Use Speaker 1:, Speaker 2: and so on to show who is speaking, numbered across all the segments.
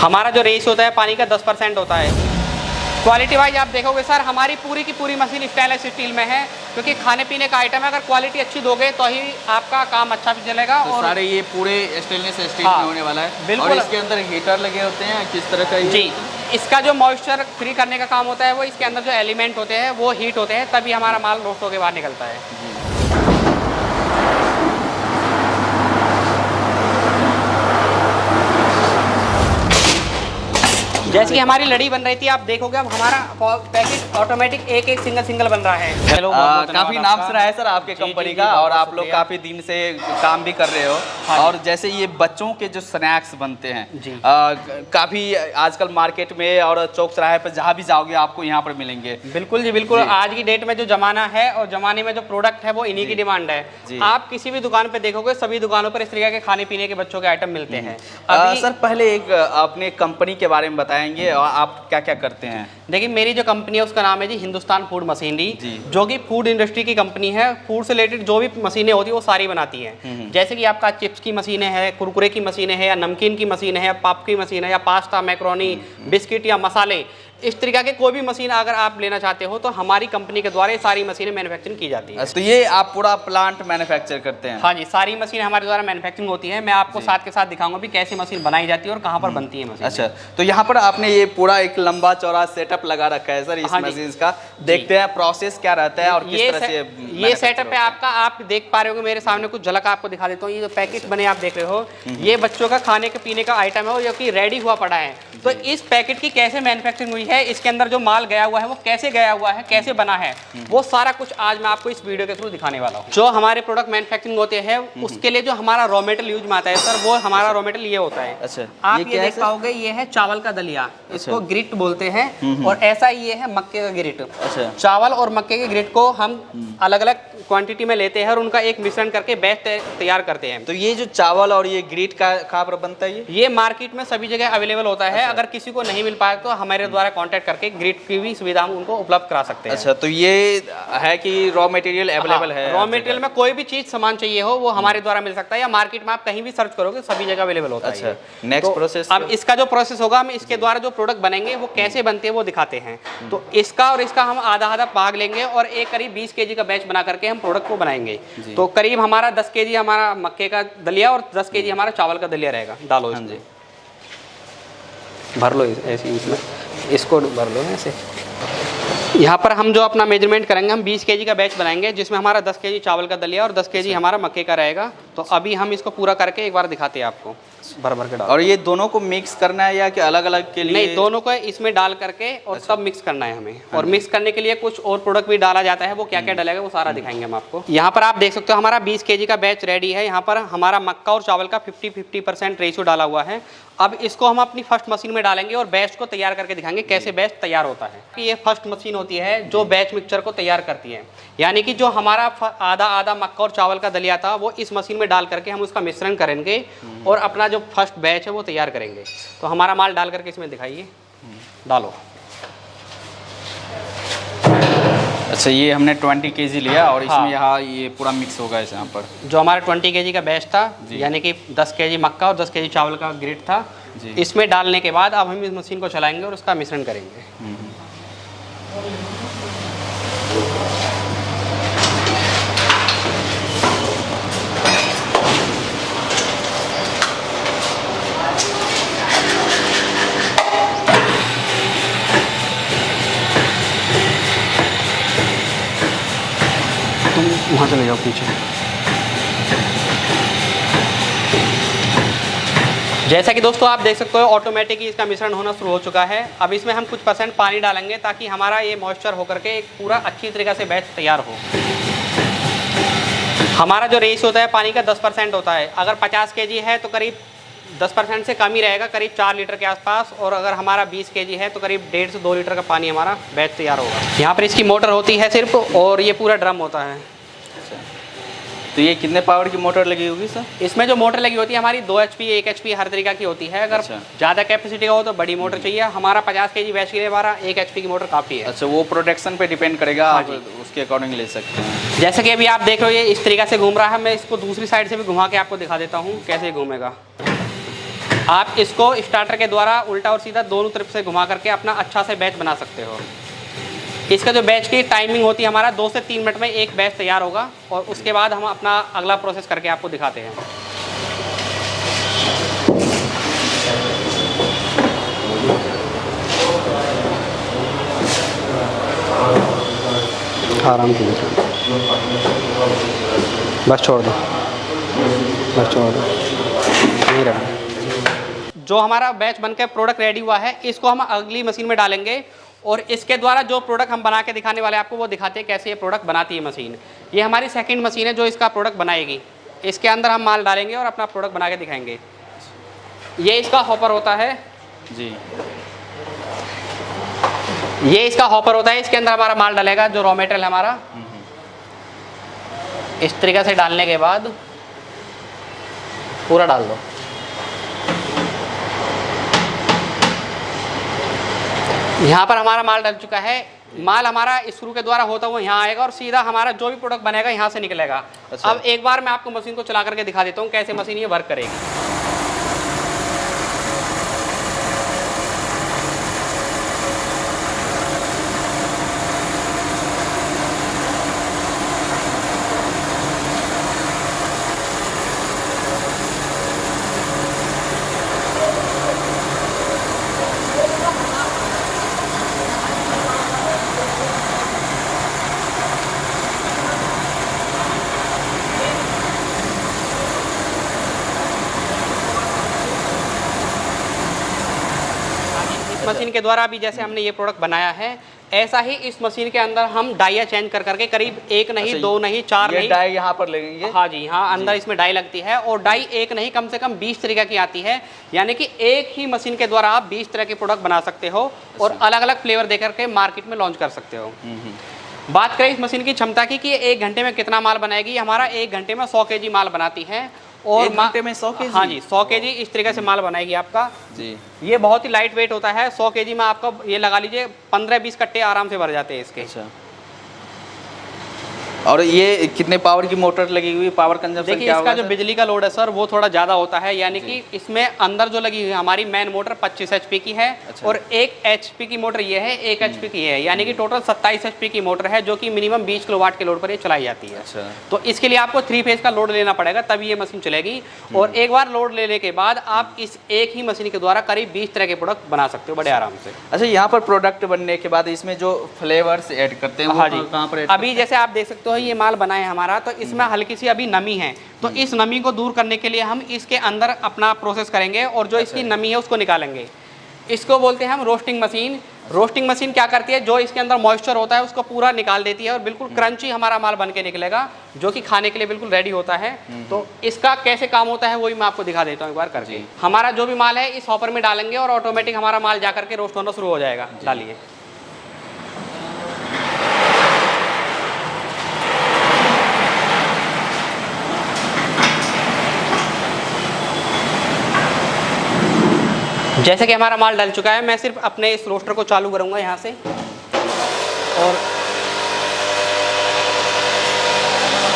Speaker 1: हमारा जो रेस होता है पानी का 10% होता है। क्वालिटी वाइज आप देखोगे सर, हमारी पूरी की पूरी मशीन स्टेनलेस स्टील में है, क्योंकि खाने पीने का आइटम है। अगर क्वालिटी अच्छी दोगे तो ही आपका काम अच्छा भी चलेगा।
Speaker 2: तो और सारे ये पूरे स्टेनलेस स्टील में होने वाला है।
Speaker 1: बिल्कुल।
Speaker 2: और इसके अंदर हीटर लगे होते हैं किस तरह का?
Speaker 1: जी, इसका जो मॉइस्चर फ्री करने का काम होता है वो इसके अंदर जो एलिमेंट होते हैं वो हीट होते हैं, तभी हमारा माल रोस्ट होकर बाहर निकलता है। जैसे कि हमारी लड़ी बन रही थी, आप देखोगे अब हमारा पैकेट ऑटोमेटिक एक एक सिंगल बन रहा है। हेलो,
Speaker 2: काफी नाम सुना है सर आपके कंपनी का, और आप लोग काफी दिन से काम भी कर रहे हो। और जैसे ये बच्चों के जो स्नैक्स बनते हैं काफी आजकल मार्केट में और चौक चौराहे पर जहाँ भी जाओगे आपको यहाँ पर मिलेंगे।
Speaker 1: बिल्कुल जी, बिल्कुल। आज की डेट में जो जमाना है और जमाने में जो प्रोडक्ट है वो इन्हीं की डिमांड है। आप किसी भी दुकान पे देखोगे, सभी दुकानों पर इस तरीके के खाने पीने के बच्चों के आइटम मिलते हैं।
Speaker 2: सर पहले एक अपने कंपनी के बारे में बताएंगे और आप क्या क्या करते हैं?
Speaker 1: देखिए, मेरी जो कंपनी है उसका नाम है जी हिंदुस्तान फूड मशीनरी, जो कि फूड इंडस्ट्री की कंपनी है। फूड से रिलेटेड जो भी मशीनें होती है वो सारी बनाती हैं। जैसे कि आपका चिप्स की मशीनें हैं, कुरकुरे की मशीनें हैं, या नमकीन की मशीन है, या पाप की मशीन है, या पास्ता, मैक्रोनी, बिस्किट या मसाले, इस तरीके के कोई भी मशीन अगर आप लेना चाहते हो तो हमारी कंपनी के द्वारा ये सारी मशीनें मैन्युफैक्चरिंग की जाती है।
Speaker 2: तो ये आप पूरा प्लांट मैन्युफैक्चर करते हैं?
Speaker 1: हाँ जी, सारी मशीन हमारे द्वारा मैन्युफैक्चरिंग होती है। मैं आपको साथ के साथ दिखाऊंगा भी कैसे मशीन बनाई जाती है और कहाँ पर बनती है मशीन।
Speaker 2: अच्छा, तो यहाँ पर आपने ये पूरा एक लंबा चौड़ा सेटअप लगा रखा है सर इस मशीन का। देखते हैं प्रोसेस क्या रहता है और किस तरह से
Speaker 1: ये सेटअप है आपका। आप देख पा रहे हो मेरे सामने, कुछ झलक आपको दिखा देता हूँ। ये जो पैकेट बने आप देख रहे हो, ये बच्चों का खाने के पीने का आइटम है, जो कि रेडी हुआ पड़ा है। तो इस पैकेट की कैसे मैन्युफैक्चरिंग हुई है, इसके अंदर जो माल गया हुआ है वो कैसे गया हुआ है, कैसे बना है, वो सारा कुछ आज मैं आपको इस वीडियो के थ्रू दिखाने वाला हूँ। जो हमारे प्रोडक्ट मैन्युफैक्चरिंग होते हैं उसके लिए जो हमारा रॉ मटेरियल यूज में आता है सर, वो हमारा रॉ मटेरियल ये होता है।
Speaker 2: अच्छा,
Speaker 1: आप ये देख पाओगे, ये है चावल का दलिया, इसको ग्रिट बोलते हैं। और ऐसा ये है मक्के का ग्रिट।
Speaker 2: अच्छा,
Speaker 1: चावल और मक्के के ग्रिट को हम अलग अलग क्वांटिटी में लेते हैं और उनका एक मिश्रण करके बैच तैयार करते हैं।
Speaker 2: तो ये जो चावल और ये ग्रिट का कहाँ पर बनता है?
Speaker 1: ये मार्केट में सभी जगह अवेलेबल होता है। अगर किसी को नहीं मिल पाए तो हमारे द्वारा कांटेक्ट करके ग्रिट की भी सुविधा हम उनको उपलब्ध करा सकते हैं।
Speaker 2: अच्छा, तो ये है कि रॉ मटेरियल अवेलेबल है?
Speaker 1: रॉ मटेरियल में कोई भी चीज सामान चाहिए हो वो हमारे द्वारा मिल सकता है, या मार्केट में आप कहीं भी सर्च करोगे सभी जगह अवेलेबल होता है।
Speaker 2: अच्छा, नेक्स्ट प्रोसेस?
Speaker 1: अब इसका जो प्रोसेस होगा, हम इसके द्वारा जो प्रोडक्ट बनेंगे वो कैसे बनते हैं वो दिखाते हैं। तो इसका और इसका हम आधा आधा भाग लेंगे और एक करीब 20 kg का बैच बना करके हम प्रोडक्ट को बनाएंगे। तो करीब हमारा 10 kg हमारा मक्के का दलिया और 10 kg हमारा चावल का दलिया रहेगा। डालो इसमें, भर लो ऐसे, इसमें इसको भर लो ऐसे। यहाँ पर हम जो अपना मेजरमेंट करेंगे, हम 20 kg का बैच बनाएंगे जिसमें हमारा 10 kg चावल का दलिया और 10 kg हमारा मक्के का रहेगा। तो अभी हम इसको पूरा करके एक बार दिखाते हैं आपको। भर भर के डाल।
Speaker 2: और ये दोनों को मिक्स करना है या कि अलग अलग के लिए?
Speaker 1: नहीं, दोनों को इसमें डाल करके और सब मिक्स करना है हमें। और मिक्स करने के लिए कुछ और प्रोडक्ट भी डाला जाता है, वो क्या क्या डालेगा वो सारा दिखाएंगे हम आपको। यहाँ पर आप देख सकते हो हमारा 20 kg का बैच रेडी है। यहाँ पर हमारा मक्का और चावल का 50-50% रेशियो डाला हुआ है। अब इसको हम अपनी फर्स्ट मशीन में डालेंगे और बैच को तैयार करके दिखाएंगे कैसे बैच तैयार होता है। ये फर्स्ट मशीन होती है जो बैच मिक्सचर को तैयार करती है, यानी कि जो हमारा आधा आधा मक्का और चावल का दलिया था वो इस मशीन में डाल करके हम उसका मिश्रण करेंगे और अपना जो फर्स्ट बैच है वो तैयार करेंगे। तो हमारा माल डाल करके इसमें दिखाइए, डालो।
Speaker 2: अच्छा, ये हमने 20 kg लिया और इसमें यहाँ ये पूरा मिक्स होगा इस यहाँ पर।
Speaker 1: जो हमारा 20 kg का बैच था, यानी कि 10 kg मक्का और 10 kg चावल का ग्रिट था, इसमें डालने के बाद अब हम इस मशीन को चलाएंगे और उसका मिश्रण करेंगे। तुम वहाँ चले जाओ पीछे। जैसा कि दोस्तों आप देख सकते हो ऑटोमेटिक ही इसका मिश्रण होना शुरू हो चुका है। अब इसमें हम कुछ % पानी डालेंगे ताकि हमारा ये मॉइस्चर होकर के एक पूरा अच्छी तरीके से बैच तैयार हो। हमारा जो रेस होता है पानी का 10% होता है। अगर 50 kg है तो करीब 10% से कम ही रहेगा, करीब 4 लीटर के आसपास। और अगर हमारा 20 kg है तो करीब 1.5 से 2 लीटर का पानी हमारा बैच तैयार होगा। यहाँ पर इसकी मोटर होती है सिर्फ, और ये पूरा ड्रम होता है।
Speaker 2: तो ये कितने पावर की मोटर लगी होगी सर?
Speaker 1: इसमें जो मोटर लगी होती है हमारी 2 HP 1 HP हर तरीका की होती है। अगर ज़्यादा कैपेसिटी का हो तो बड़ी मोटर चाहिए। हमारा 50 kg बैच के लिए हमारा 1 HP की मोटर काफ़ी है।
Speaker 2: अच्छा, वो प्रोडक्शन पे डिपेंड करेगा। आप उसके अकॉर्डिंग ले सकते हैं।
Speaker 1: जैसे कि अभी आप देख रहे हो ये इस तरीका से घूम रहा है। मैं इसको दूसरी साइड से भी घुमा के आपको दिखा देता हूँ कैसे घूमेगा। आप इसको स्टार्टर के द्वारा उल्टा और सीधा दोनों तरफ से घुमा करके अपना अच्छा से बैच बना सकते हो। इसका जो बैच की टाइमिंग होती है हमारा 2 से 3 मिनट में एक बैच तैयार होगा और उसके बाद हम अपना अगला प्रोसेस करके आपको दिखाते हैं। आराम से बस छोड़ दो, बस छोड़ दो, नहीं रखना। जो हमारा बैच बनकर प्रोडक्ट रेडी हुआ है इसको हम अगली मशीन में डालेंगे और इसके द्वारा जो प्रोडक्ट हम बना के दिखाने वाले हैं आपको, वो दिखाते हैं कैसे ये प्रोडक्ट बनाती है मशीन। ये हमारी सेकंड मशीन है जो इसका प्रोडक्ट बनाएगी। इसके अंदर हम माल डालेंगे और अपना प्रोडक्ट बना के दिखाएंगे। ये इसका हॉपर होता है
Speaker 2: जी,
Speaker 1: ये इसका हॉपर होता है। इसके अंदर हमारा माल डालेगा जो रॉ मटेरियल हमारा। इस तरीके से डालने के बाद पूरा डाल दो। यहाँ पर हमारा माल डल चुका है। माल हमारा स्क्रू के द्वारा होता हुआ यहाँ आएगा और सीधा हमारा जो भी प्रोडक्ट बनेगा यहाँ से निकलेगा।
Speaker 2: अच्छा।
Speaker 1: अब एक बार मैं आपको मशीन को चला करके दिखा देता हूँ कैसे मशीन ये वर्क करेगी। मशीन के द्वारा भी जैसे हमने ये प्रोडक्ट बनाया है, ऐसा ही इस मशीन के अंदर हम डाइया चेंज कर करके करीब एक नहीं, दो नहीं, चार नहीं,
Speaker 2: डाई यहाँ पर लगेंगे।
Speaker 1: हाँ जी, हाँ अंदर इसमें डाई लगती है और डाई एक नहीं कम से कम 20 तरीके की आती है। यानी कि एक ही मशीन के द्वारा आप 20 तरह के प्रोडक्ट बना सकते हो और अलग अलग फ्लेवर दे करके मार्केट में लॉन्च कर सकते हो। बात करें इस मशीन की क्षमता की कि 1 घंटे में कितना माल बनाएगी, हमारा 1 घंटे में 100 kg माल बनाती है। और
Speaker 2: 1 घंटे में 100 kg?
Speaker 1: हाँ जी, 100 kg इस तरीके से माल बनाएगी आपका
Speaker 2: जी।
Speaker 1: ये बहुत ही लाइट वेट होता है। 100 kg में आपका ये लगा लीजिए 15-20 कट्टे आराम से भर जाते हैं इसके।
Speaker 2: अच्छा। और ये कितने पावर की मोटर लगी हुई, पावर कंजम्पशन
Speaker 1: देखिए
Speaker 2: क्या
Speaker 1: इसका
Speaker 2: होगा
Speaker 1: जो बिजली का लोड है सर वो थोड़ा ज़्यादा होता है। यानी कि इसमें अंदर जो लगी हुई है हमारी मेन मोटर 25 HP की है।
Speaker 2: अच्छा।
Speaker 1: और 1 HP की मोटर ये है, 1 HP की है, यानी कि टोटल 27 HP की मोटर है जो कि मिनिमम 20 किलोवाट के लोड पर ये चलाई जाती है।
Speaker 2: अच्छा।
Speaker 1: तो इसके लिए आपको 3 फेज का लोड लेना पड़ेगा तभी ये मशीन चलेगी। और एक बार लोड लेने के बाद आप इस एक ही मशीन के द्वारा करीब 20 तरह के प्रोडक्ट बना सकते हो बड़े आराम से।
Speaker 2: अच्छा, यहाँ पर प्रोडक्ट बनने के बाद इसमें जो फ्लेवर्स ऐड करते हैं वो
Speaker 1: हाँ जी,
Speaker 2: कहाँ पर
Speaker 1: अभी जैसे आप देख सकते हो ये माल बना है हमारा, तो इसमें हल्की सी अभी नमी है। तो इस नमी को दूर करने के लिए हम इसके अंदर अपना प्रोसेस करेंगे और जो इसकी नमी है उसको निकालेंगे। इसको बोलते हैं हम रोस्टिंग मशीन। रोस्टिंग मशीन क्या करती है, जो इसके अंदर मॉइस्चर होता है उसको पूरा निकाल देती है और बिल्कुल क्रंची हमारा माल बन के निकलेगा जो कि खाने के लिए बिल्कुल रेडी होता है। तो इसका कैसे काम होता है वही मैं आपको दिखा देता हूँ एक बार करके। हमारा जो भी माल है इस हॉपर में डालेंगे और ऑटोमेटिक हमारा माल जा करके रोस्ट होना शुरू हो जाएगा। डालिए। जैसे कि हमारा माल डल चुका है, मैं सिर्फ अपने इस रोस्टर को चालू करूंगा यहाँ से और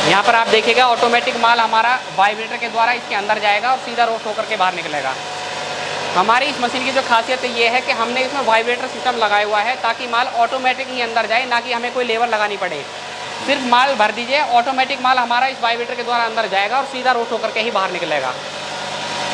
Speaker 1: यहाँ पर आप देखिएगा ऑटोमेटिक माल हमारा वाइब्रेटर के द्वारा इसके अंदर जाएगा और सीधा रोस्ट होकर के बाहर निकलेगा। हमारी इस मशीन की जो खासियत ये है कि हमने इसमें वाइब्रेटर सिस्टम लगाया हुआ है ताकि माल ऑटोमेटिक ही अंदर जाए, ना कि हमें कोई लेवर लगानी पड़े। सिर्फ माल भर दीजिए, ऑटोमेटिक माल हमारा इस वाइब्रेटर के द्वारा अंदर जाएगा और सीधा रोस्ट होकर के ही बाहर निकलेगा।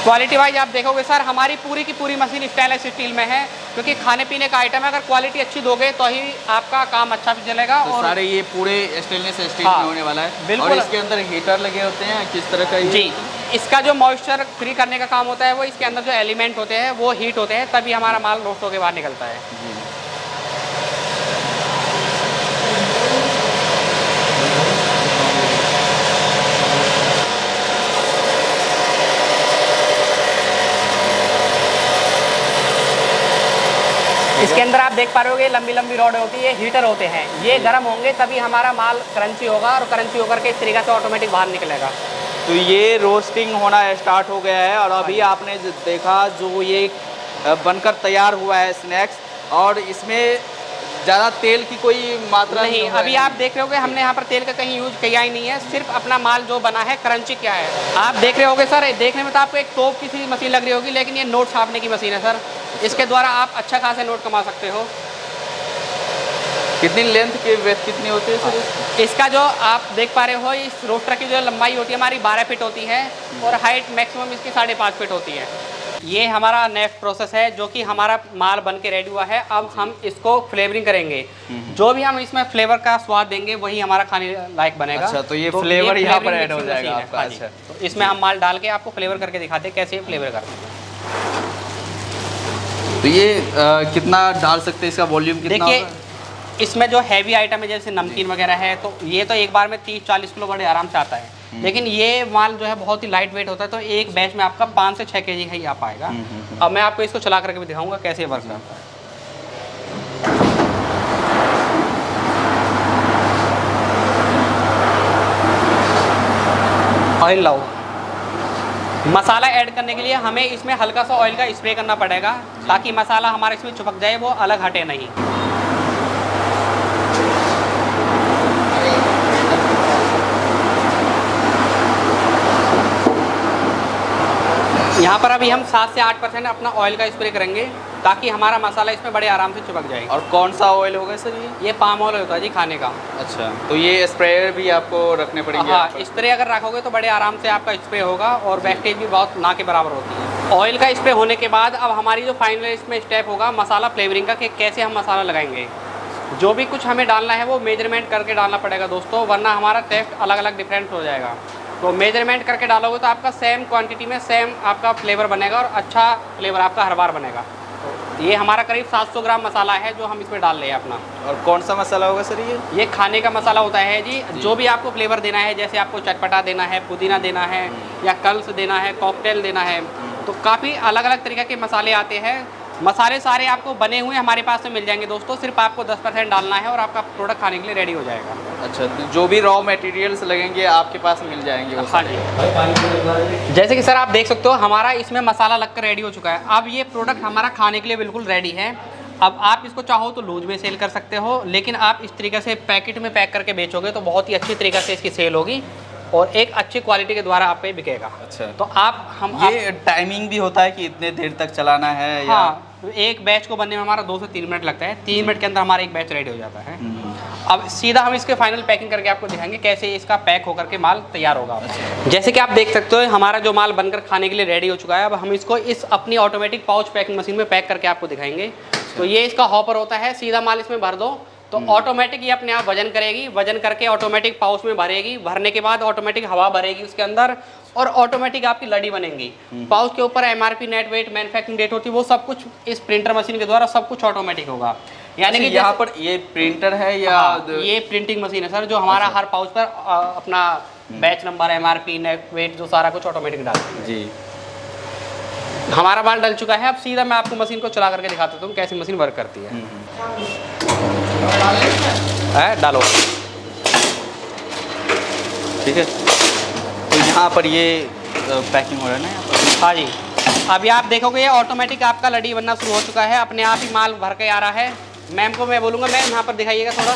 Speaker 1: क्वालिटी वाइज आप देखोगे सर हमारी पूरी की पूरी मशीन स्टेनलेस स्टील में है, क्योंकि खाने पीने का आइटम है। अगर क्वालिटी अच्छी दोगे तो ही आपका काम अच्छा भी चलेगा।
Speaker 2: तो और सारे ये पूरे स्टेनलेस स्टील
Speaker 1: हाँ,
Speaker 2: में होने वाला है।
Speaker 1: बिल्कुल।
Speaker 2: और इसके अंदर हीटर लगे होते हैं किस तरह का?
Speaker 1: जी, इसका जो मॉइस्चर फ्री करने का काम होता है वो इसके अंदर जो एलिमेंट होते हैं वो हीट होते हैं, तभी हमारा माल रोस्ट होकर बाहर निकलता है। इसके अंदर आप देख पा रहे होगे लंबी लंबी रॉड होती है, हीटर होते हैं। ये गर्म होंगे तभी हमारा माल क्रंची होगा और क्रंची होकर के इस तरीके से ऑटोमेटिक बाहर निकलेगा।
Speaker 2: तो ये रोस्टिंग होना स्टार्ट हो गया है और अभी आपने देखा जो ये बनकर तैयार हुआ है स्नैक्स, और इसमें ज़्यादा तेल की कोई मात्रा
Speaker 1: नहीं, अभी आप देख रहे होगे हमने यहाँ पर तेल का कहीं यूज किया ही नहीं है, सिर्फ अपना माल जो बना है क्रंची क्या है। आप देख रहे होगे सर, देखने में तो आपको एक तोप की सी मशीन लग रही होगी, लेकिन ये नोट छापने की मशीन है सर। इसके द्वारा आप अच्छा खासा नोट कमा सकते हो।
Speaker 2: कितनी लेंथ की विड्थ कितनी होती है सर?
Speaker 1: इसका जो आप देख पा रहे हो, इस रोस्टर की जो लंबाई होती है हमारी 12 फीट होती है और हाइट मैक्सिमम इसकी 5.5 फीट होती है। ये हमारा नेक्स्ट प्रोसेस है जो कि हमारा माल बन के रेडी हुआ है। अब हम इसको फ्लेवरिंग करेंगे। जो भी हम इसमें फ्लेवर का स्वाद देंगे वही हमारा खाने लायक बनेगा।
Speaker 2: अच्छा, तो ये फ्लेवर यहाँ पर ऐड हो जाएगा आपका।
Speaker 1: अच्छा, तो इसमें हम माल डाल के आपको फ्लेवर करके दिखाते हैं कैसे फ्लेवर करते हैं।
Speaker 2: तो ये कितना डाल सकते हैं, इसका वॉल्यूम कितना?
Speaker 1: देखिए, इसमें जो हैवी आइटम है जैसे नमकीन वगैरह है, तो ये तो एक बार में 30-40 किलो बड़े आराम से आता है। लेकिन ये माल जो है बहुत ही लाइट वेट होता है, तो एक बैच में आपका 5 से 6 केजी का ही आ पाएगा। अब मैं आपको इसको चला करके भी दिखाऊंगा कैसे वर्क करता है। ऑयल लाओ। मसाला ऐड करने के लिए हमें इसमें हल्का सा ऑयल का स्प्रे करना पड़ेगा ताकि मसाला हमारे इसमें चिपक जाए, वो अलग हटे नहीं। यहाँ पर अभी हम 7 से 8% अपना ऑयल का स्प्रे करेंगे ताकि हमारा मसाला इसमें बड़े आराम से चिपक जाए।
Speaker 2: और कौन सा ऑयल होगा सर ये?
Speaker 1: पाम ऑयल होता है जी खाने का।
Speaker 2: अच्छा, तो ये स्प्रेयर भी आपको रखने पड़ेंगे?
Speaker 1: हाँ, स्प्रे अगर रखोगे तो बड़े आराम से आपका स्प्रे होगा और वेस्टेज भी बहुत ना के बराबर होती है। ऑयल का स्प्रे होने के बाद अब हमारी जो फाइनल इसमें स्टेप होगा मसाला फ्लेवरिंग का, कि कैसे हम मसाला लगाएंगे। जो भी कुछ हमें डालना है वो मेजरमेंट करके डालना पड़ेगा दोस्तों, वरना हमारा टेस्ट अलग अलग डिफरेंट हो जाएगा। तो मेजरमेंट करके डालोगे तो आपका सेम क्वांटिटी में सेम आपका फ्लेवर बनेगा और अच्छा फ्लेवर आपका हर बार बनेगा। तो ये हमारा करीब 700 ग्राम मसाला है जो हम इसमें डाल रहे हैं अपना।
Speaker 2: और कौन सा मसाला होगा सर ये?
Speaker 1: खाने का मसाला होता है जी। जो भी आपको फ्लेवर देना है, जैसे आपको चटपटा देना है, पुदीना देना है, या कल्स देना है, कॉकटेल देना है, तो काफ़ी अलग अलग तरीके के मसाले आते हैं। मसाले सारे आपको बने हुए हमारे पास में मिल जाएंगे दोस्तों, सिर्फ आपको 10% डालना है और आपका प्रोडक्ट खाने के लिए रेडी हो जाएगा।
Speaker 2: अच्छा, तो जो भी रॉ मटेरियल्स लगेंगे आपके पास मिल जाएंगे वो?
Speaker 1: हाँ जी। जैसे कि सर आप देख सकते हो हमारा इसमें मसाला लगकर रेडी हो चुका है। अब ये प्रोडक्ट हमारा खाने के लिए बिल्कुल रेडी है। अब आप इसको चाहो तो लूज में सेल कर सकते हो, लेकिन आप इस तरीके से पैकेट में पैक करके बेचोगे तो बहुत ही अच्छी तरीके से इसकी सेल होगी और एक अच्छी क्वालिटी के द्वारा आप पे बिकेगा। अच्छा, तो ये
Speaker 2: टाइमिंग भी होता है कि इतने देर तक चलाना है?
Speaker 1: हाँ, एक बैच को बनने में हमारा 2 से 3 मिनट लगता है। 3 मिनट के अंदर हमारा एक बैच रेडी हो जाता है। अब सीधा हम इसके फाइनल पैकिंग करके आपको दिखाएंगे कैसे इसका पैक होकर के माल तैयार होगा। जैसे कि आप देख सकते हो हमारा जो माल बनकर खाने के लिए रेडी हो चुका है। अब हम इसको इस अपनी ऑटोमेटिक पाउच पैकिंग मशीन में पैक करके आपको दिखाएंगे। तो ये इसका हॉपर होता है, सीधा माल इसमें भर दो तो ऑटोमेटिक ये अपने आप वजन करेगी, वजन करके ऑटोमेटिक पाउच में भरेगी, भरने के बाद ऑटोमेटिक हवा भरेगी उसके अंदर और ऑटोमेटिक आपकी लड़ी बनेगी। पाउच के ऊपर MRP, net weight, manufacturing date होती है, वो सब कुछ इस प्रिंटर मशीन के द्वारा सब कुछ ऑटोमेटिक होगा। यानी कि
Speaker 2: यहाँ पर ये प्रिंटर है या?
Speaker 1: ये प्रिंटिंग मशीन है सर, जो हमारा हर पाउच पर अपना batch number, MRP, net weight, जो सारा कुछ ऑटोमेटिक डालती है जी। हमारा माल डल चुका है। अब सीधा मैं आपको मशीन को चला करके दिखाता हूँ कैसी मशीन वर्क करती है। डालो,
Speaker 2: ठीक है। तो यहाँ पर ये पैकिंग हो रहा है ना यहाँ पर?
Speaker 1: हाँ जी। अभी आप देखोगे ये ऑटोमेटिक आपका लड़ी बनना शुरू हो चुका है, अपने आप ही माल भर के आ रहा है। मैम को मैं बोलूँगा मैम यहाँ पर दिखाइएगा थोड़ा।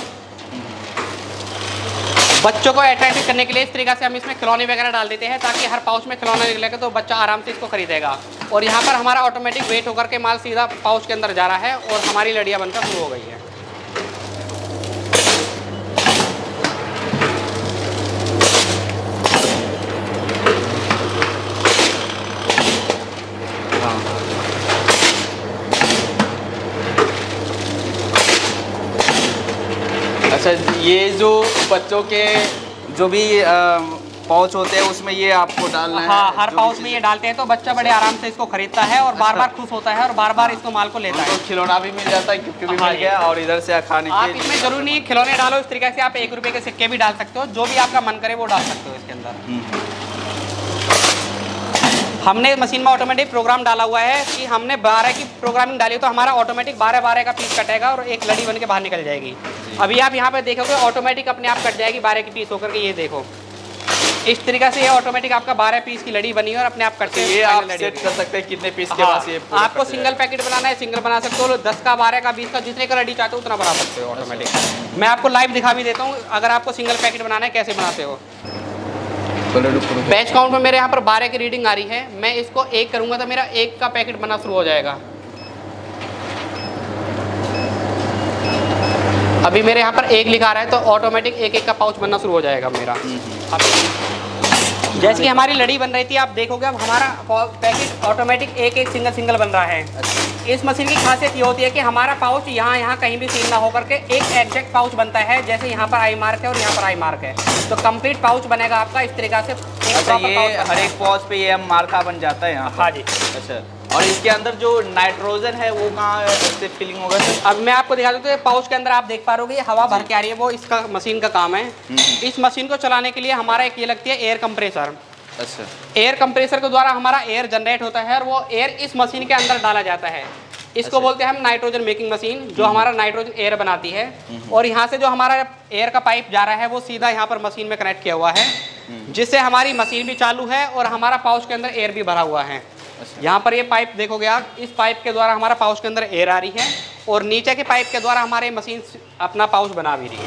Speaker 1: बच्चों को अट्रैक्टिव करने के लिए इस तरीके से हम इसमें खिलौने वगैरह डाल देते हैं ताकि हर पाउच में खिलौना निकलेगा तो बच्चा आराम से इसको खरीदेगा। और यहाँ पर हमारा ऑटोमेटिक वेट होकर के माल सीधा पाउच के अंदर जा रहा है और हमारी लड़ियाँ बनकर शुरू हो गई है।
Speaker 2: अच्छा, ये जो बच्चों के जो भी पाउच होते हैं उसमें ये आपको डालना है?
Speaker 1: हाँ, हर पाउच में ये डालते हैं तो बच्चा बड़े आराम से इसको खरीदता है और बार बार खुश होता है और बार बार इसको माल को लेता है।
Speaker 2: तो खिलौना भी मिल जाता है, गिफ्ट भी मिल गया और इधर से खाने
Speaker 1: आप इसमें जरूरी नहीं खिलौने डालो, इस तरीके से आप 1 रुपये के सिक्के भी डाल सकते हो, जो भी आपका मन करे वो डाल सकते हो इसके अंदर। हमने मशीन में ऑटोमेटिक प्रोग्राम डाला हुआ है कि हमने 12 की प्रोग्रामिंग डाली तो हमारा ऑटोमेटिक 12 का पीस कटेगा और एक लड़ी बन के बाहर निकल जाएगी। अभी आप यहाँ पे देखोगे ऑटोमेटिक अपने आप कट जाएगी 12 की पीस होकर के। ये देखो इस तरीके से ये ऑटोमेटिक आपका 12 पीस की लड़ी बनी है और अपने आप कटते हैं।
Speaker 2: ये आप सेट कर सकते हैं कितने पीस के पास ये पूरा
Speaker 1: आपको
Speaker 2: कट
Speaker 1: सिंगल पैकेट बनाना है, सिंगल बना सकते हो, 10 का, 12 का, 20 का, जितने का लड़ी चाहते हो उतना बना सकते हो ऑटोमेटिक। मैं आपको लाइव दिखा भी देता हूँ, अगर आपको सिंगल पैकेट बनाना है कैसे बनाते हो। बैच काउंट में मेरे यहाँ पर 12 की रीडिंग आ रही है, मैं इसको 1 करूँगा तो मेरा 1 का पैकेट बनना शुरू हो जाएगा। अभी मेरे यहाँ पर 1 लिखा रहा है तो ऑटोमेटिक 1-1 का पाउच बनना शुरू हो जाएगा मेरा। अब जैसे कि हमारी लड़ी बन रही थी, आप देखोगे अब हमारा पैकेट ऑटोमेटिक 1-1 सिंगल बन रहा है। इस मशीन की खासियत ये होती है कि हमारा पाउच यहाँ कहीं भी सील ना होकर के एक एग्जैक्ट पाउच बनता है। जैसे यहाँ पर आई मार्क है और यहाँ पर आई मार्क है, तो कंप्लीट पाउच बनेगा आपका इस तरीके से।
Speaker 2: अच्छा, ये हर एक पाउच पे ये मार्का बन जाता है यहाँ? हाँ जी। अच्छा, और इसके अंदर जो नाइट्रोजन है वो कहाँ से फिलिंग होगा?
Speaker 1: अब मैं आपको दिखा देता हूँ, पाउच के अंदर आप देख पा रहे हो हवा भर के आ रही है, वो इसका मशीन का काम है। इस मशीन को चलाने के लिए हमारा एक ये लगती है एयर कंप्रेसर।
Speaker 2: अच्छा, एयर
Speaker 1: कंप्रेसर के द्वारा हमारा एयर जनरेट होता है और वो एयर इस मशीन के अंदर डाला जाता है। इसको बोलते हैं हम नाइट्रोजन मेकिंग मशीन, जो हमारा नाइट्रोजन एयर बनाती है। और यहाँ से जो हमारा एयर का पाइप जा रहा है वो सीधा यहाँ पर मशीन में कनेक्ट किया हुआ है, जिससे हमारी मशीन भी चालू है और हमारा पाउच के अंदर एयर भी भरा हुआ है। यहाँ पर ये पाइप देखोगे आप, इस पाइप के द्वारा हमारा पाउच के अंदर एयर आ रही है और नीचे के पाइप के द्वारा हमारे मशीन अपना पाउच बना भी रही है।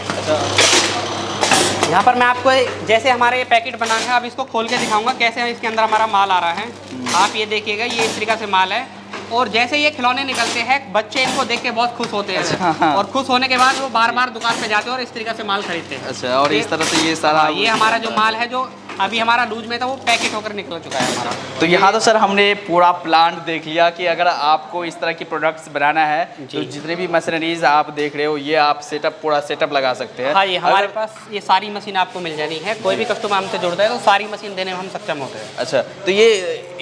Speaker 1: यहाँ पर मैं आपको जैसे हमारे ये पैकेट बना है, अब इसको खोल के दिखाऊंगा कैसे इसके अंदर हमारा माल आ रहा है। आप ये देखिएगा, ये इस तरीके से माल है और जैसे ये खिलौने निकलते हैं बच्चे इनको देख के बहुत खुश होते हैं। और खुश होने के बाद वो बार बार दुकान पे जाते हैं और इस तरीके से माल खरीदते हैं।
Speaker 2: अच्छा, और इस तरह से ये सारा
Speaker 1: ये हमारा जो माल है जो अभी हमारा लूज में था वो पैकेट होकर निकल चुका है हमारा।
Speaker 2: तो यहाँ तो सर हमने पूरा प्लांट देख लिया कि अगर आपको इस तरह की प्रोडक्ट्स बनाना है तो जितने भी मशीनरीज आप देख रहे हो ये आप पूरा सेटअप लगा सकते हैं।
Speaker 1: हाँ, ये हमारे पास ये सारी मशीन आपको मिल जानी है। कोई भी कस्टमर हमसे जुड़ता है तो सारी मशीन देने में हम सक्षम होते हैं।
Speaker 2: अच्छा, तो ये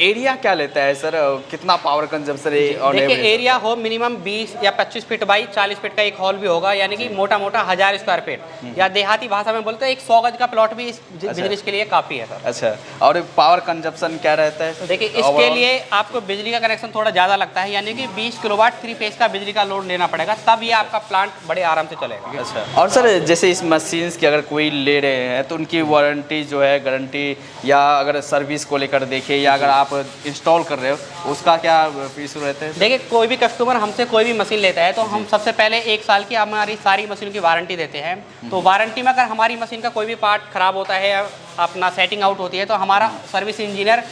Speaker 2: एरिया क्या लेता है सर, कितना पावर कंजम्पशन है?
Speaker 1: देखिए, एरिया हो मिनिमम 20 या 25 फीट बाई 40 फीट का एक हॉल भी होगा, यानी कि मोटा मोटा 1000 स्क्वायर फीट, या देहाती भाषा में बोलते हैं 100 गज का प्लॉट भी इस बिजनेस के लिए काफ़ी है सर।
Speaker 2: अच्छा, और पावर कंजप्शन क्या रहता है?
Speaker 1: देखिए, इसके लिए आपको बिजली का कनेक्शन थोड़ा ज़्यादा लगता है, यानी कि 20 किलोवाट 3 फेज का बिजली का लोड लेना पड़ेगा, तब ये आपका प्लांट बड़े आराम से चलेगा।
Speaker 2: अच्छा, और सर जैसे इस मशीन्स की अगर कोई ले रहे हैं तो उनकी वारंटी जो है, गारंटी, या अगर सर्विस को लेकर देखें या अगर आप इंस्टॉल कर रहे हो उसका क्या इशू रहता है?
Speaker 1: देखिए, कोई भी कस्टमर हमसे कोई भी मशीन लेता है तो हम सबसे पहले 1 साल की हमारी सारी मशीन की वारंटी देते हैं। तो वारंटी में अगर हमारी मशीन का कोई भी पार्ट खराब होता है या अपना सेटिंग आउट होती है तो हमारा service engineer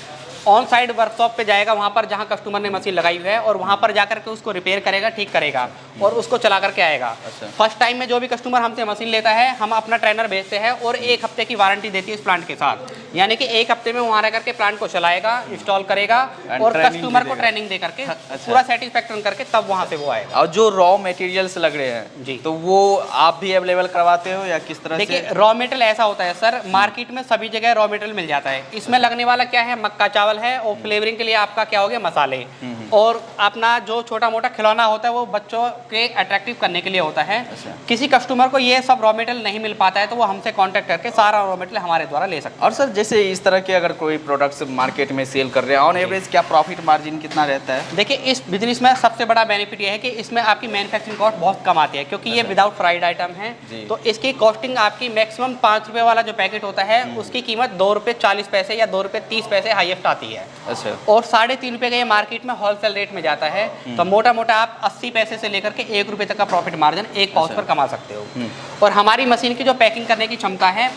Speaker 1: on side workshop पे जाएगा, वहाँ पर जहाँ कस्टमर ने मशीन लगाई हुई है, और वहाँ पर जाकर के उसको रिपेयर करेगा, ठीक करेगा और उसको चला करके आएगा।
Speaker 2: अच्छा।
Speaker 1: फर्स्ट टाइम में जो भी कस्टमर हमसे मशीन लेता है हम अपना ट्रेनर भेजते हैं और 1 हफ्ते की वारंटी देती है इस प्लांट के साथ, यानी कि 1 हफ्ते में वहाँ रह करके प्लांट को चलाएगा, इंस्टॉल करेगा और कस्टमर को ट्रेनिंग दे करके पूरा सेटिस्फैक्शन करके तब वहाँ से वो आएगा।
Speaker 2: और जो रॉ मटेरियल्स लग रहे हैं
Speaker 1: जी,
Speaker 2: तो वो आप भी अवेलेबल करवाते हो या किस तरह?
Speaker 1: देखिए, रॉ मटेरियल ऐसा होता है सर, मार्केट में सभी जगह रॉ मटेरियल मिल जाता है। इसमें लगने वाला क्या है, मक्का चावल है और फ्लेवरिंग के लिए आपका क्या हो गया, मसाले, और अपना जो छोटा मोटा खिलौना होता है वो बच्चों के अट्रैक्टिव करने के लिए होता है। किसी कस्टमर को ये सब रॉ मटेरियल नहीं मिल पाता है तो वो हमसे कांटेक्ट करके सारा रॉ मटेरियल हमारे द्वारा ले सकते हैं।
Speaker 2: और सर जैसे इस तरह के अगर कोई प्रोडक्ट्स मार्केट में सेल कर रहे हैं, ऑन एवरेज क्या प्रॉफिट मार्जिन कितना रहता है?
Speaker 1: देखिए, इस बिजनेस में सबसे बड़ा बेनिफिट ये है कि इसमें आपकी मैन्युफैक्चरिंग कॉस्ट बहुत कम आती है, क्योंकि ये विदाउट फ्राइड आइटम है। तो इसकी कॉस्टिंग आपकी मैक्सिमम 5 रुपये वाला जो पैकेट होता है उसकी कीमत 2 रुपये 40 पैसे या 2 रुपये 30 पैसे हाईएस्ट आती है।
Speaker 2: अच्छा,
Speaker 1: और 3.5 रुपये का ये मार्केट में होलसेल रेट में जाता है। तो मोटा मोटा आप 80 पैसे से लेकर के 1 रुपये तक का प्रॉफिट मार्जिन एक पाउच पर कमा सकते हो। और हमारी मशीन की जो पैकिंग करने की क्षमता है,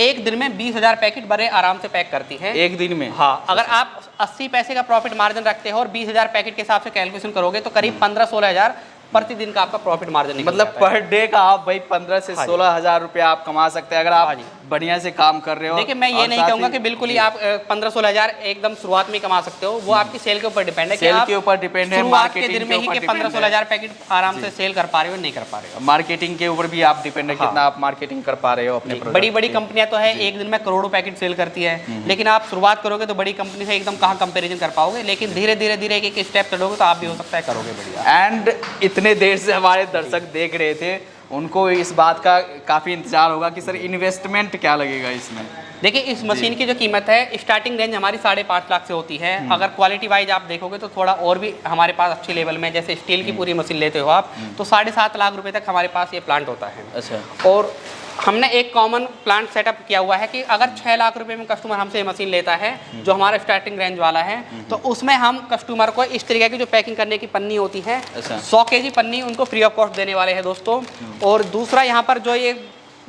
Speaker 1: एक दिन में 20,000 पैकेट बड़े आराम से पैक करती है।
Speaker 2: एक दिन में?
Speaker 1: हाँ, अगर आप 80 पैसे का प्रॉफिट मार्जिन रखते हो और 20,000 पैकेट के हिसाब से कैलकुलेशन करोगे तो करीब 15-16 हज़ार प्रतिदिन का आपका प्रॉफिट मार्जिन,
Speaker 2: मतलब पर डे का आप भाई 15 से 16 हज़ार रुपये आप कमा सकते हैं अगर आप बढ़िया से काम कर रहे हो।
Speaker 1: देखिए, मैं ये नहीं कहूँगा कि बिल्कुल ही आप 15-16 हज़ार एकदम शुरुआत में कमा सकते हो, वो आपकी सेल के ऊपर डिपेंड है।
Speaker 2: सेल के ऊपर डिपेंड है,
Speaker 1: मार्केटिंग के दिन में ही कि 15-16 हज़ार पैकेट आराम से सेल कर पा रहे हो, नहीं कर पा रहे हो।
Speaker 2: मार्केटिंग के ऊपर भी आप डिपेंड है, कितना आप मार्केटिंग कर पा रहे हो अपने।
Speaker 1: बड़ी बड़ी कंपनियां तो है एक दिन में करोड़ों पैकेट सेल करती है, लेकिन आप शुरुआत करोगे तो बड़ी कंपनी से एकदम कहाँ कंपेरिजन कर पाओगे, लेकिन धीरे धीरे धीरे एक स्टेप चलोगे तो आप भी हो सकता है करोगे बढ़िया।
Speaker 2: एंड इतने देर से हमारे दर्शक देख रहे थे, उनको इस बात का काफ़ी इंतजार होगा कि सर इन्वेस्टमेंट क्या लगेगा इसमें।
Speaker 1: देखिए, इस मशीन की जो कीमत है, स्टार्टिंग रेंज हमारी 5.5 लाख से होती है। अगर क्वालिटी वाइज आप देखोगे तो थोड़ा और भी हमारे पास अच्छी लेवल में, जैसे स्टील की पूरी मशीन लेते हो आप तो 7.5 लाख रुपए तक हमारे पास ये प्लांट होता है।
Speaker 2: अच्छा,
Speaker 1: और हमने एक कॉमन प्लांट सेटअप किया हुआ है कि अगर 6 लाख रुपए में कस्टमर हमसे ये मशीन लेता है, जो हमारा स्टार्टिंग रेंज वाला है, तो उसमें हम कस्टमर को इस तरीके की जो पैकिंग करने की पन्नी होती है, 100 केजी पन्नी उनको फ्री ऑफ कॉस्ट देने वाले हैं दोस्तों। और दूसरा यहाँ पर जो ये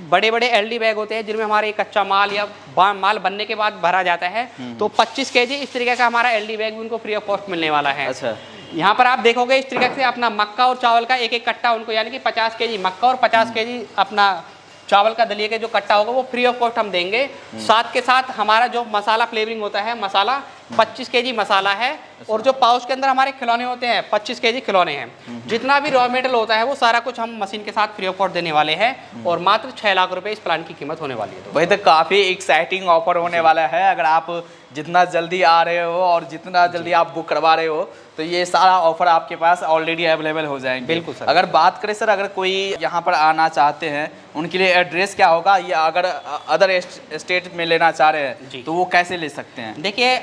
Speaker 1: बड़े बड़े एलडी बैग होते हैं जिनमें हमारे कच्चा माल या माल बनने के बाद भरा जाता है, तो 25 केजी इस तरीके का हमारा एलडी बैग भी उनको फ्री ऑफ कॉस्ट मिलने वाला है।
Speaker 2: अच्छा।
Speaker 1: यहाँ पर आप देखोगे इस तरीके से अपना मक्का और चावल का एक एक कट्टा उनको, यानी कि 50 केजी मक्का और 50 केजी अपना चावल का दलिए के जो कट्टा होगा वो फ्री ऑफ कॉस्ट हम देंगे। साथ के साथ हमारा जो मसाला फ्लेवरिंग होता है, मसाला 25 केजी मसाला है, और जो पाउच के अंदर हमारे खिलौने होते हैं 25 केजी खिलौने हैं। जितना भी रॉ मटेरियल होता है वो सारा कुछ हम मशीन के साथ फ्री ऑफ कॉस्ट देने वाले हैं, और मात्र 6 लाख रुपए इस प्लान की कीमत होने वाली है।
Speaker 2: वही तो काफ़ी एक्साइटिंग ऑफर होने वाला है। अगर आप जितना जल्दी आ रहे हो और जितना जल्दी आप बुक करवा रहे हो, तो ये सारा ऑफर आपके पास ऑलरेडी अवेलेबल हो जाएंगे।
Speaker 1: बिल्कुल सर।
Speaker 2: अगर बात करें सर, अगर कोई यहाँ पर आना चाहते हैं, उनके लिए एड्रेस क्या होगा, या अगर अदर स्टेट में लेना चाह रहे हैं तो वो कैसे ले सकते हैं?
Speaker 1: देखिए,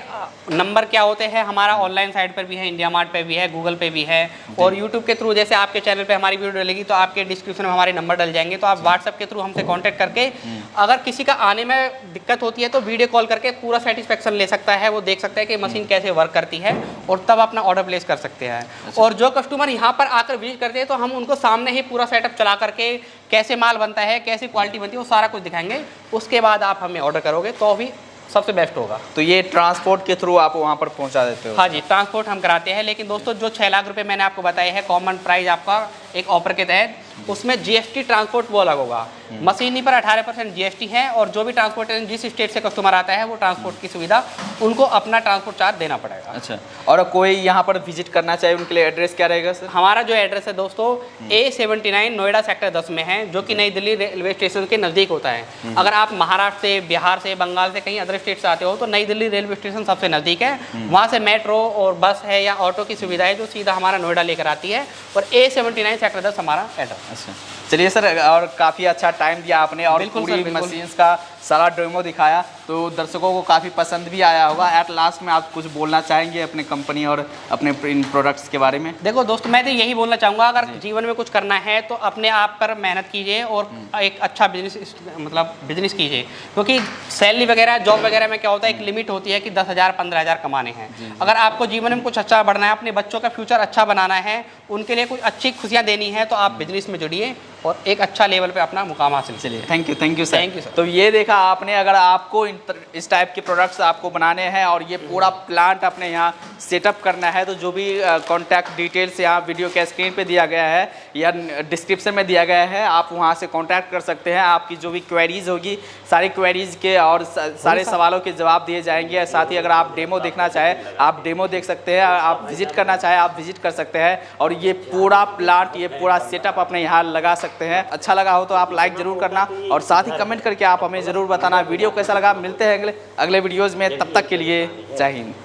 Speaker 1: नंबर क्या होते हैं, हमारा ऑनलाइन साइट पर भी है, इंडिया मार्ट पे भी है, गूगल पे भी है, और यूट्यूब के थ्रू जैसे आपके चैनल पे हमारी वीडियो डलेगी तो आपके डिस्क्रिप्शन में हमारे नंबर डल जाएंगे, तो आप व्हाट्सएप के थ्रू हमसे कांटेक्ट करके अगर किसी का आने में दिक्कत होती है तो वीडियो कॉल करके पूरा सेटिस्फेक्शन ले सकता है, वो देख सकता है कि मशीन कैसे वर्क करती है, और तब अपना ऑर्डर प्लेस कर सकते हैं। और जो कस्टमर यहाँ पर आकर विजिट करते हैं तो हम उनको सामने ही पूरा सेटअप चला करके कैसे माल बनता है, कैसी क्वालिटी बनती है, वो सारा कुछ दिखाएंगे। उसके बाद आप हमें ऑर्डर करोगे तो भी सबसे बेस्ट होगा।
Speaker 2: तो ये ट्रांसपोर्ट के थ्रू आप वहाँ पर पहुँचा देते हो?
Speaker 1: हाँ जी, ट्रांसपोर्ट हम कराते हैं। लेकिन दोस्तों, जो 6 लाख रुपए मैंने आपको बताया है कॉमन प्राइस आपका एक ऑफर के तहत, उसमें जीएसटी ट्रांसपोर्ट वो अलग होगा। मशीनी पर 18% जीएसटी है, और जो भी ट्रांसपोर्टेशन जिस स्टेट से कस्टमर आता है वो ट्रांसपोर्ट की सुविधा उनको अपना ट्रांसपोर्ट चार्ज देना पड़ेगा।
Speaker 2: अच्छा। और कोई यहाँ पर विजिट करना चाहिए, उनके लिए एड्रेस क्या रहेगा सर?
Speaker 1: हमारा जो एड्रेस है दोस्तों, A79 नोएडा सेक्टर 10 में है, जो कि नई दिल्ली रेलवे स्टेशन के नज़दीक होता है। अगर आप महाराष्ट्र से, बिहार से, बंगाल से, कहीं अदर स्टेट से आते हो तो नई दिल्ली रेलवे स्टेशन सबसे नज़दीक है। वहाँ से मेट्रो और बस है या ऑटो की सुविधा है जो सीधा हमारा नोएडा लेकर आती है, और A79 सेक्टर 10 हमारा एड्रेस।
Speaker 2: अच्छा, चलिए सर, और काफ़ी अच्छा टाइम दिया आपने, और पूरी मशीन्स का सारा डेमो दिखाया, तो दर्शकों को काफ़ी पसंद भी आया होगा। एट लास्ट में आप कुछ बोलना चाहेंगे अपने कंपनी और अपने इन प्रोडक्ट्स के बारे में?
Speaker 1: देखो दोस्त, मैं तो यही बोलना चाहूँगा, अगर जीवन में कुछ करना है तो अपने आप पर मेहनत कीजिए और एक अच्छा बिजनेस कीजिए, क्योंकि सैलरी वगैरह, जॉब वगैरह में क्या होता है, एक लिमिट होती है कि 10,000 15,000 कमाने हैं। अगर आपको जीवन में कुछ अच्छा बढ़ना है, अपने बच्चों का फ्यूचर अच्छा बनाना है, उनके लिए कुछ अच्छी खुशियाँ देनी है, तो आप बिजनेस में जुड़िए और एक अच्छा लेवल पे अपना मुकाम हासिल।
Speaker 2: चलिए, thank you sir.
Speaker 1: Thank you sir.
Speaker 2: तो ये देखा आपने, अगर आपको इस टाइप के प्रोडक्ट्स आपको बनाने हैं और ये पूरा प्लांट अपने यहाँ सेटअप करना है, तो जो भी कॉन्टैक्ट डिटेल्स यहाँ वीडियो के स्क्रीन पे दिया गया है या डिस्क्रिप्शन में दिया गया है, आप वहाँ से कॉन्टैक्ट कर सकते हैं। आपकी जो भी क्वेरीज होगी, सारी क्वेरीज के और सारे सवालों के जवाब दिए जाएंगे। साथ ही अगर आप डेमो देखना चाहें, आप डेमो देख सकते हैं, आप विजिट करना चाहें, आप विजिट कर सकते हैं, और ये पूरा प्लांट, ये पूरा सेटअप अपने यहाँ लगा सकते हैं। अच्छा लगा हो तो आप लाइक जरूर करना, और साथ ही कमेंट करके आप हमें ज़रूर बताना वीडियो कैसा लगा। मिलते हैं अगले वीडियोज़ में, तब तक के लिए जय हिंद।